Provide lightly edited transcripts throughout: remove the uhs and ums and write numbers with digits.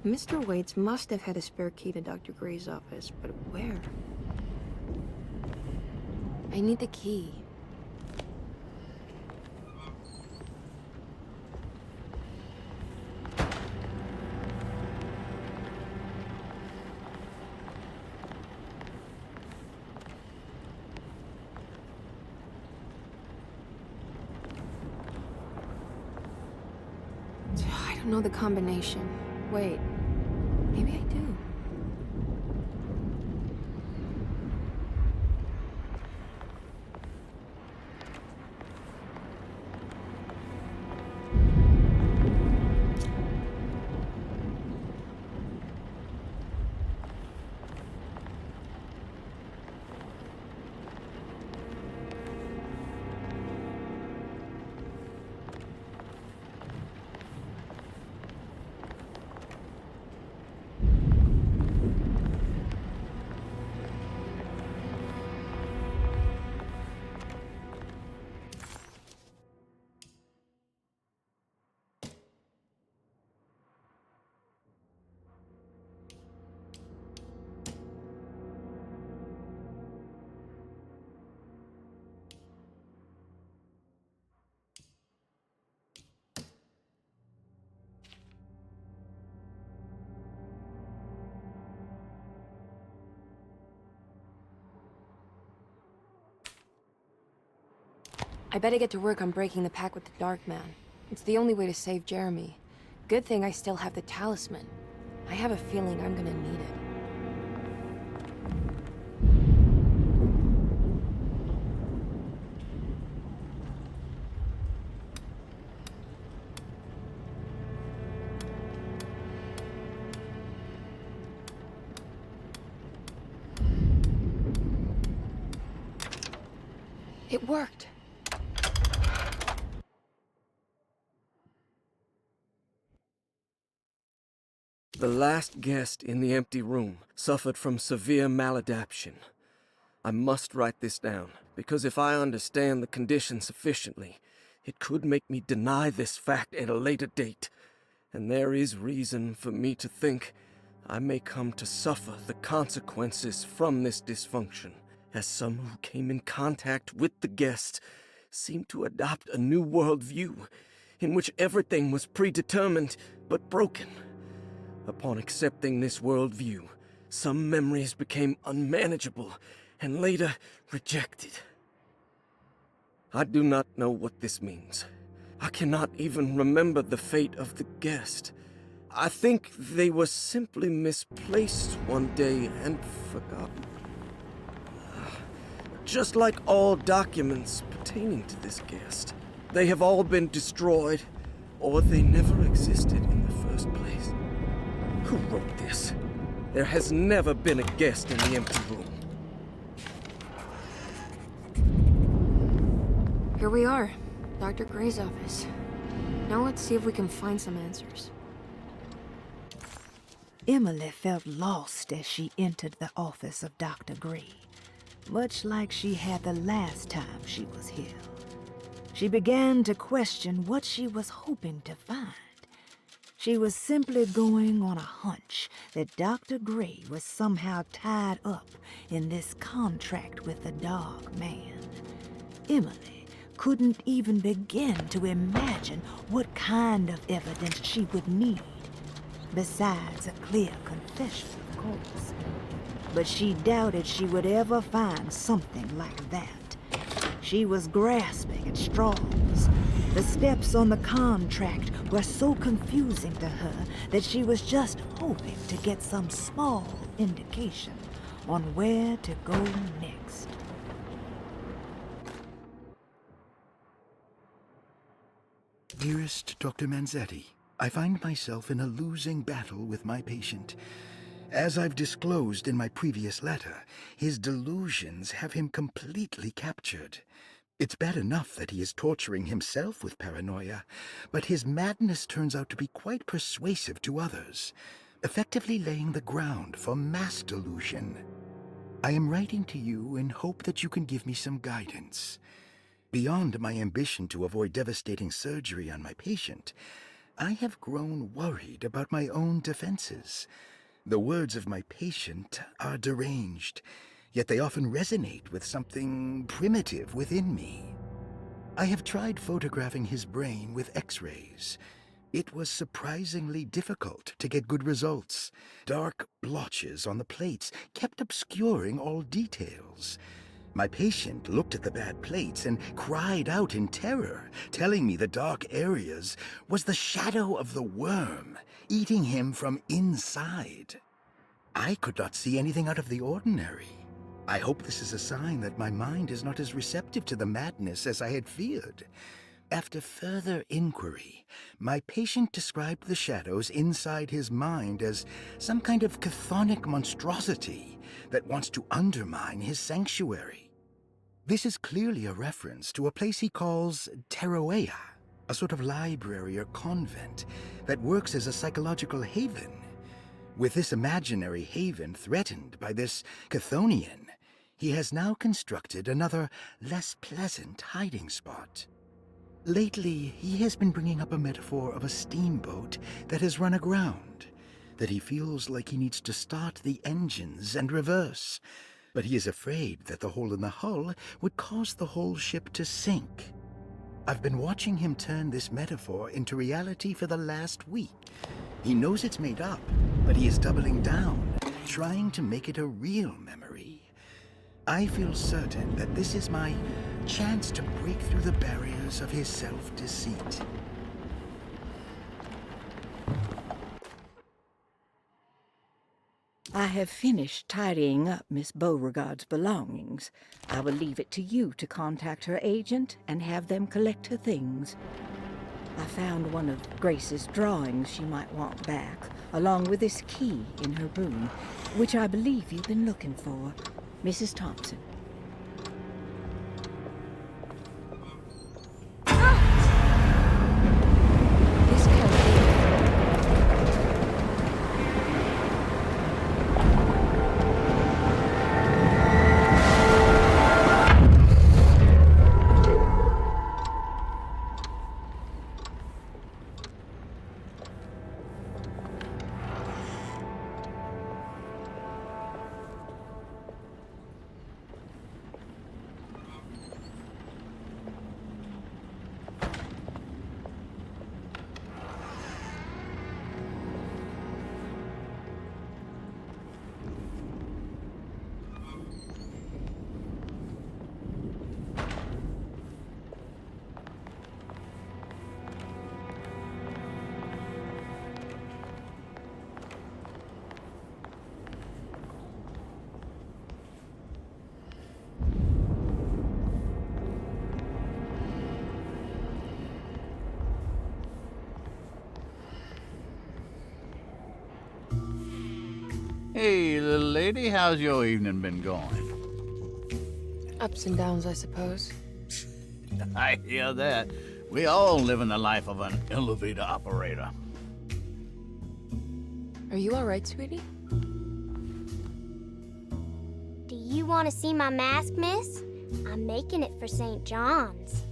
Mr. Waits must have had a spare key to Dr. Gray's office, but where? I need the key. I don't know the combination. Wait, maybe I do. I better get to work on breaking the pact with the Dark Man. It's the only way to save Jeremy. Good thing I still have the talisman. I have a feeling I'm gonna need it. It worked. The last guest in the empty room suffered from severe maladaptation. I must write this down, because if I understand the condition sufficiently, it could make me deny this fact at a later date, and there is reason for me to think I may come to suffer the consequences from this dysfunction, as some who came in contact with the guest seemed to adopt a new worldview in which everything was predetermined but broken. Upon accepting this worldview, some memories became unmanageable and later rejected. I do not know what this means. I cannot even remember the fate of the guest. I think they were simply misplaced one day and forgotten. Just like all documents pertaining to this guest, they have all been destroyed, or they never existed in the first place. Who wrote this? There has never been a guest in the empty room. Here we are, Dr. Gray's office. Now let's see if we can find some answers. Emily felt lost as she entered the office of Dr. Gray, much like she had the last time she was here. She began to question what she was hoping to find. She was simply going on a hunch that Dr. Gray was somehow tied up in this contract with the Dark Man. Emily couldn't even begin to imagine what kind of evidence she would need, besides a clear confession, of course. But she doubted she would ever find something like that. She was grasping at straws. The steps on the contract were so confusing to her that she was just hoping to get some small indication on where to go next. Dearest Dr. Manzetti, I find myself in a losing battle with my patient. As I've disclosed in my previous letter, his delusions have him completely captured. It's bad enough that he is torturing himself with paranoia, but his madness turns out to be quite persuasive to others, effectively laying the ground for mass delusion. I am writing to you in hope that you can give me some guidance. Beyond my ambition to avoid devastating surgery on my patient, I have grown worried about my own defenses. The words of my patient are deranged, yet they often resonate with something primitive within me. I have tried photographing his brain with X-rays. It was surprisingly difficult to get good results. Dark blotches on the plates kept obscuring all details. My patient looked at the bad plates and cried out in terror, telling me the dark areas was the shadow of the worm, eating him from inside. I could not see anything out of the ordinary. I hope this is a sign that my mind is not as receptive to the madness as I had feared. After further inquiry, my patient described the shadows inside his mind as some kind of chthonic monstrosity that wants to undermine his sanctuary. This is clearly a reference to a place he calls Teroea, a sort of library or convent that works as a psychological haven. With this imaginary haven threatened by this Chthonian, he has now constructed another, less pleasant hiding spot. Lately, he has been bringing up a metaphor of a steamboat that has run aground, that he feels like he needs to start the engines and reverse, but he is afraid that the hole in the hull would cause the whole ship to sink. I've been watching him turn this metaphor into reality for the last week. He knows it's made up, but he is doubling down, trying to make it a real memory. I feel certain that this is my chance to break through the barriers of his self-deceit. I have finished tidying up Miss Beauregard's belongings. I will leave it to you to contact her agent and have them collect her things. I found one of Grace's drawings she might want back, along with this key in her room, which I believe you've been looking for. Mrs. Thompson. This can't be. Hey, little lady, how's your evening been going? Ups and downs, I suppose. I hear that. We all live in the life of an elevator operator. Are you alright, sweetie? Do you want to see my mask, miss? I'm making it for St. John's.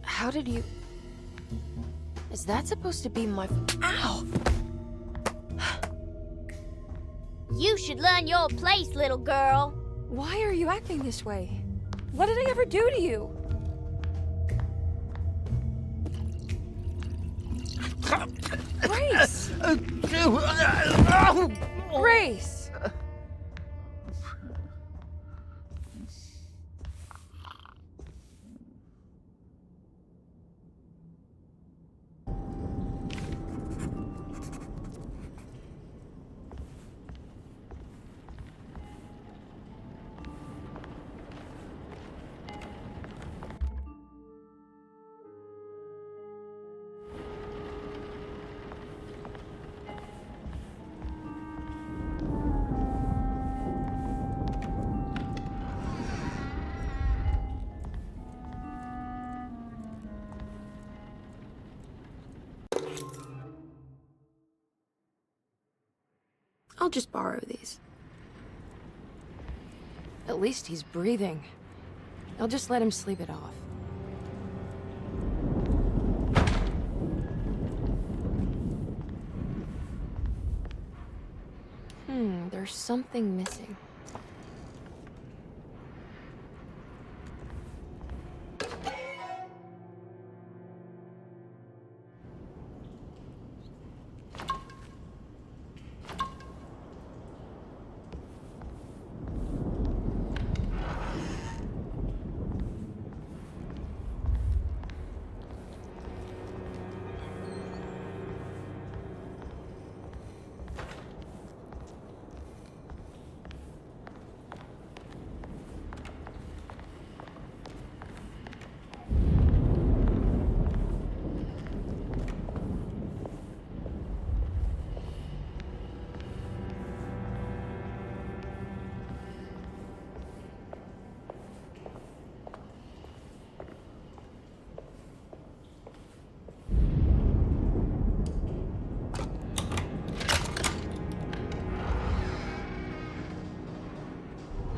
How did you... Is that supposed to be my... Ow! You should learn your place, little girl. Why are you acting this way? What did I ever do to you? Grace! Grace! I'll just borrow these. At least he's breathing. I'll just let him sleep it off. There's something missing.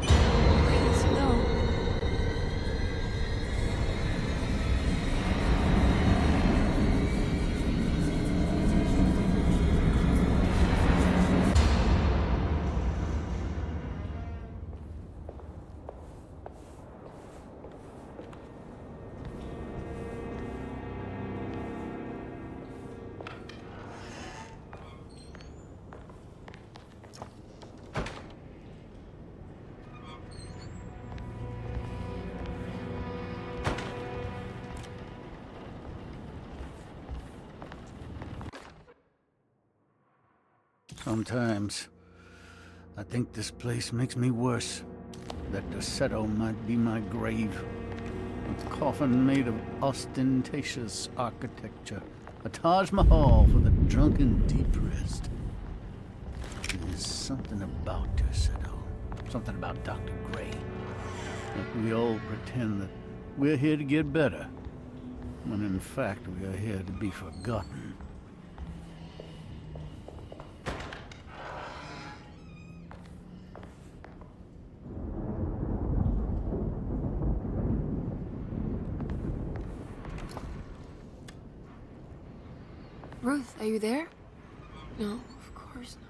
Please, no. Sometimes, I think this place makes me worse. That Derceto might be my grave. A coffin made of ostentatious architecture. A Taj Mahal for the drunken depressed. There's something about Derceto. Something about Dr. Gray. Like we all pretend that we're here to get better, when in fact we are here to be forgotten. Ruth, are you there? No, of course not.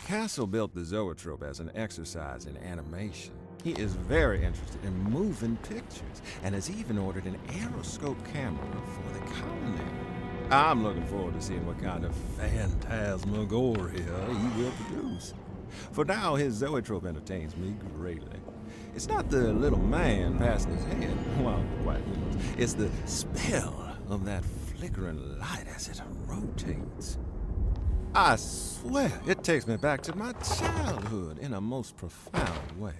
Castle built the zoetrope as an exercise in animation. He is very interested in moving pictures, and has even ordered an aeroscope camera for the colony. I'm looking forward to seeing what kind of phantasmagoria he will produce. For now, his zoetrope entertains me greatly. It's not the little man passing his head, well, quite humorous. It's the spell of that flickering light as it rotates. I swear, it takes me back to my childhood in a most profound way.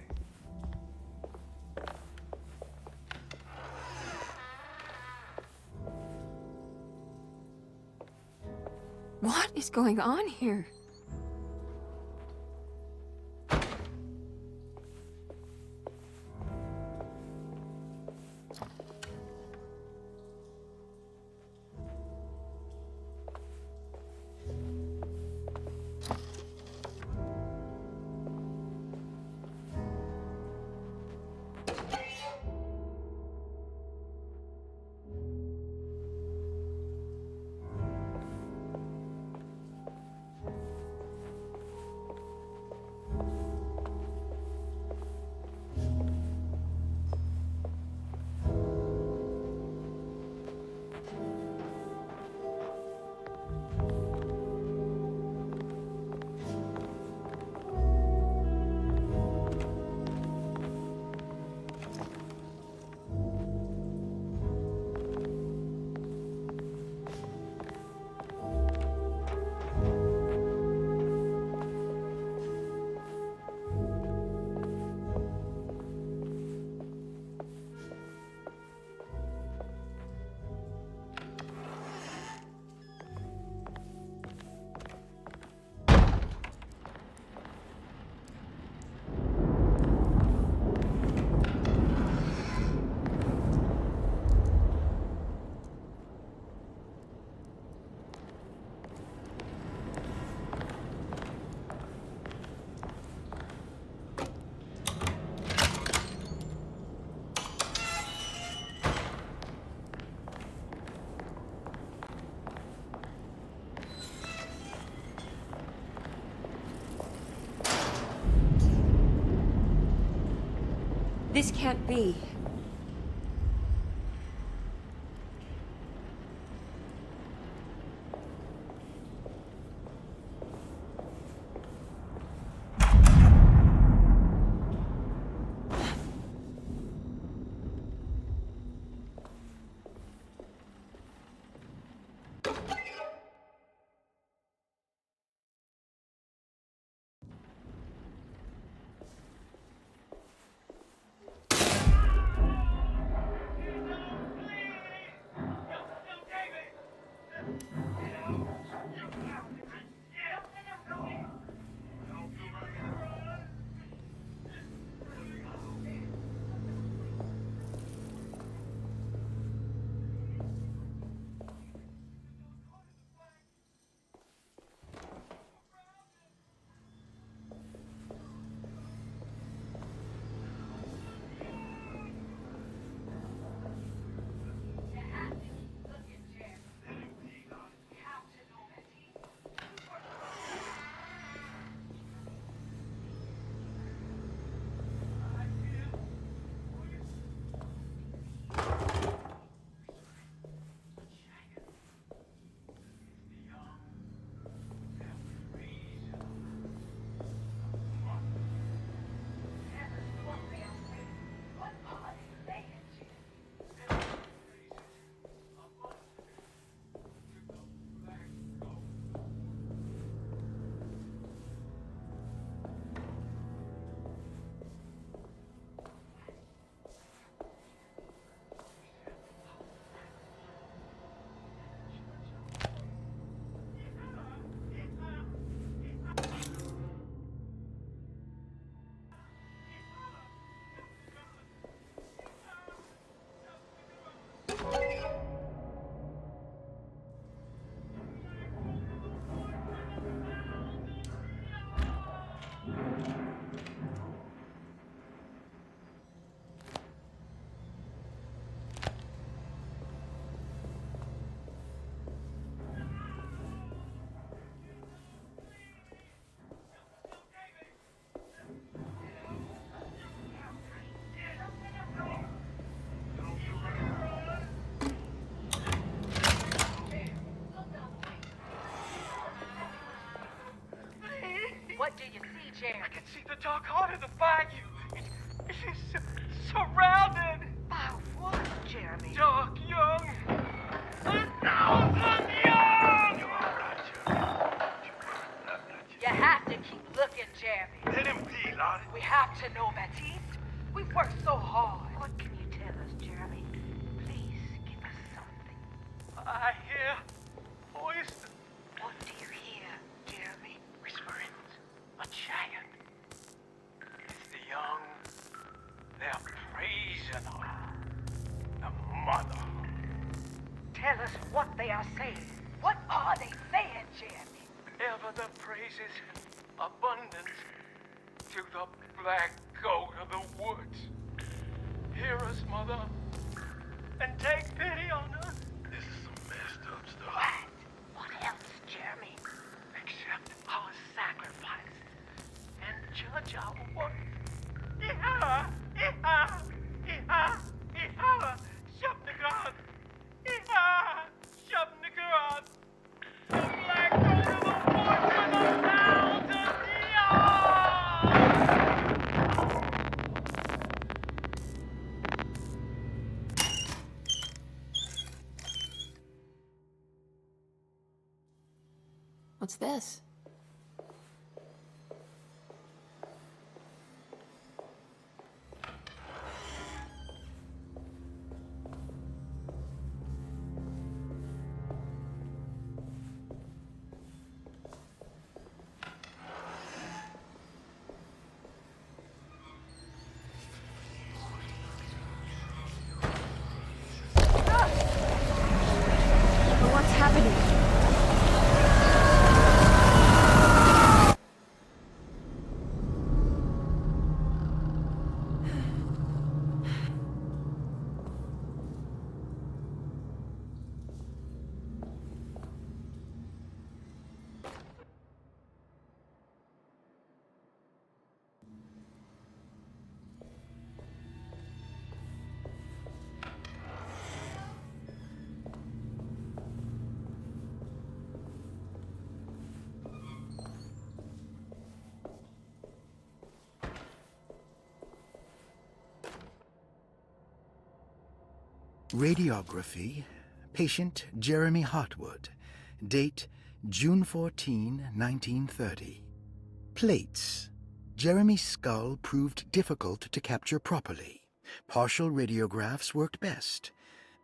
What is going on here? This can't be. What do you see, Jeremy? I can see the dark heart of the bayou. It's surrounded. By what, Jeremy? Dark young. 1,000 young! You have to keep looking, Jeremy. Let him be, Lord. We have to know Baptiste. We've worked so hard. What can you tell us, Jeremy? Please give us something. I hear voices. What do you hear, Jeremy? Whisperings. A giant. It's the young. They're praising her. The mother. Tell us what they are saying. What are they saying, Jeremy? Ever the praises and abundance to the black goat of the woods. Hear us, mother, and take pity on us. This is some messed up stuff. What else, Jeremy? Accept our sacrifices and judge our work. Iha! Iha! Iha! Iha! Shabnagan! Iha! Shabnagan! The black goat of the woods with 1,000 yards! What's this? What's happening? Radiography. Patient Jeremy Hartwood. Date June 14, 1930. Plates. Jeremy's skull proved difficult to capture properly. Partial radiographs worked best.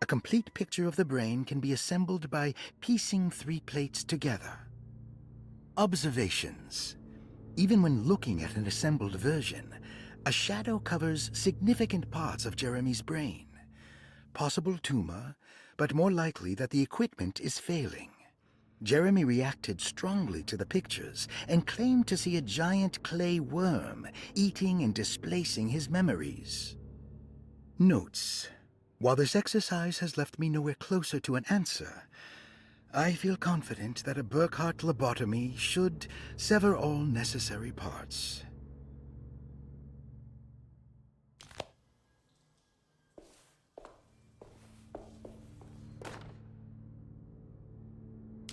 A complete picture of the brain can be assembled by piecing 3 plates together. Observations. Even when looking at an assembled version, a shadow covers significant parts of Jeremy's brain. Possible tumor, but more likely that the equipment is failing. Jeremy reacted strongly to the pictures and claimed to see a giant clay worm eating and displacing his memories. Notes. While this exercise has left me nowhere closer to an answer, I feel confident that a Burkhardt lobotomy should sever all necessary parts.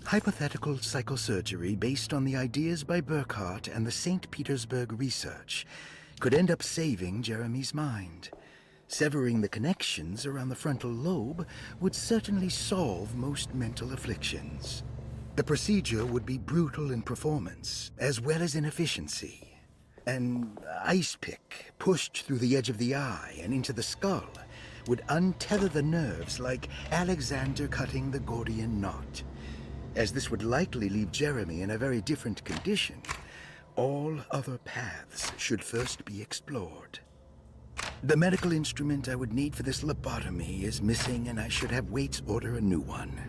Hypothetical psychosurgery based on the ideas by Burkhardt and the St. Petersburg research could end up saving Jeremy's mind. Severing the connections around the frontal lobe would certainly solve most mental afflictions. The procedure would be brutal in performance, as well as in efficiency. An ice pick pushed through the edge of the eye and into the skull would untether the nerves like Alexander cutting the Gordian knot. As this would likely leave Jeremy in a very different condition, all other paths should first be explored. The medical instrument I would need for this lobotomy is missing, and I should have Waits order a new one.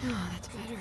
Oh, that's better.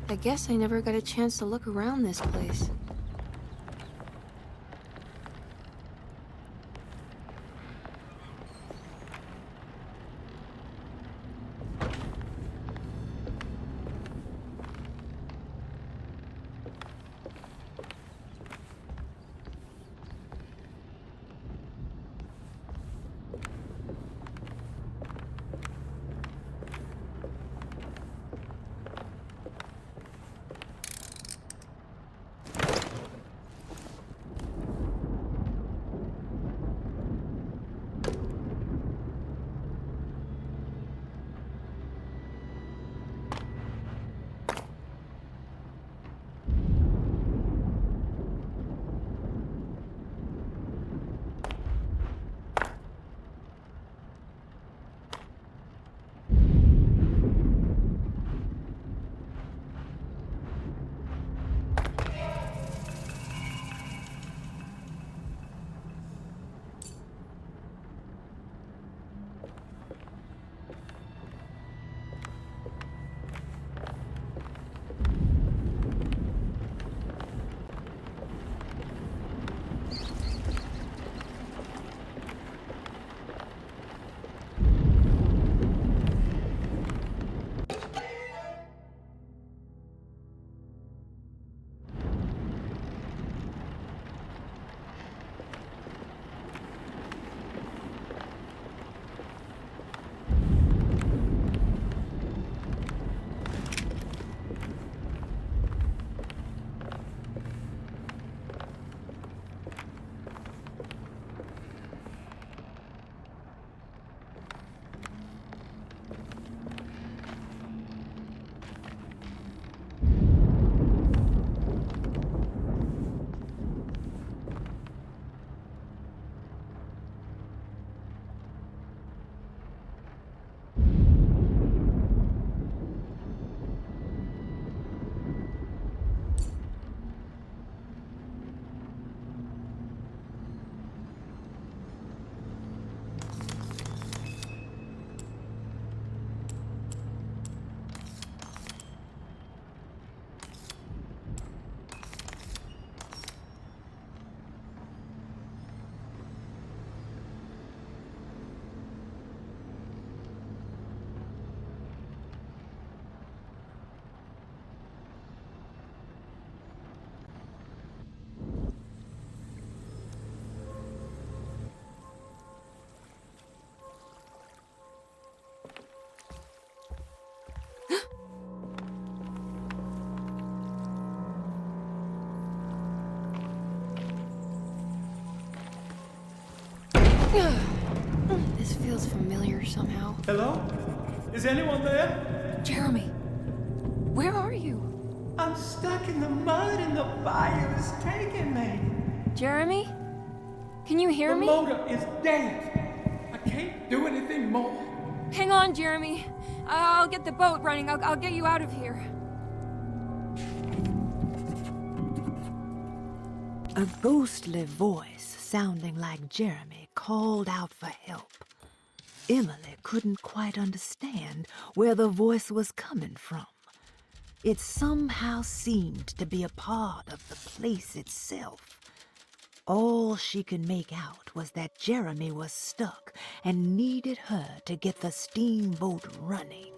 I guess I never got a chance to look around this place. This feels familiar somehow. Hello? Is anyone there? Jeremy, where are you? I'm stuck in the mud and the fire is taking me. Jeremy? Can you hear The me? motor is dead. I can't do anything more. Hang on, Jeremy. I'll get the boat running. I'll get you out of here. A ghostly voice sounding like Jeremy called out for help. Emily couldn't quite understand where the voice was coming from. It somehow seemed to be a part of the place itself. All she could make out was that Jeremy was stuck and needed her to get the steamboat running.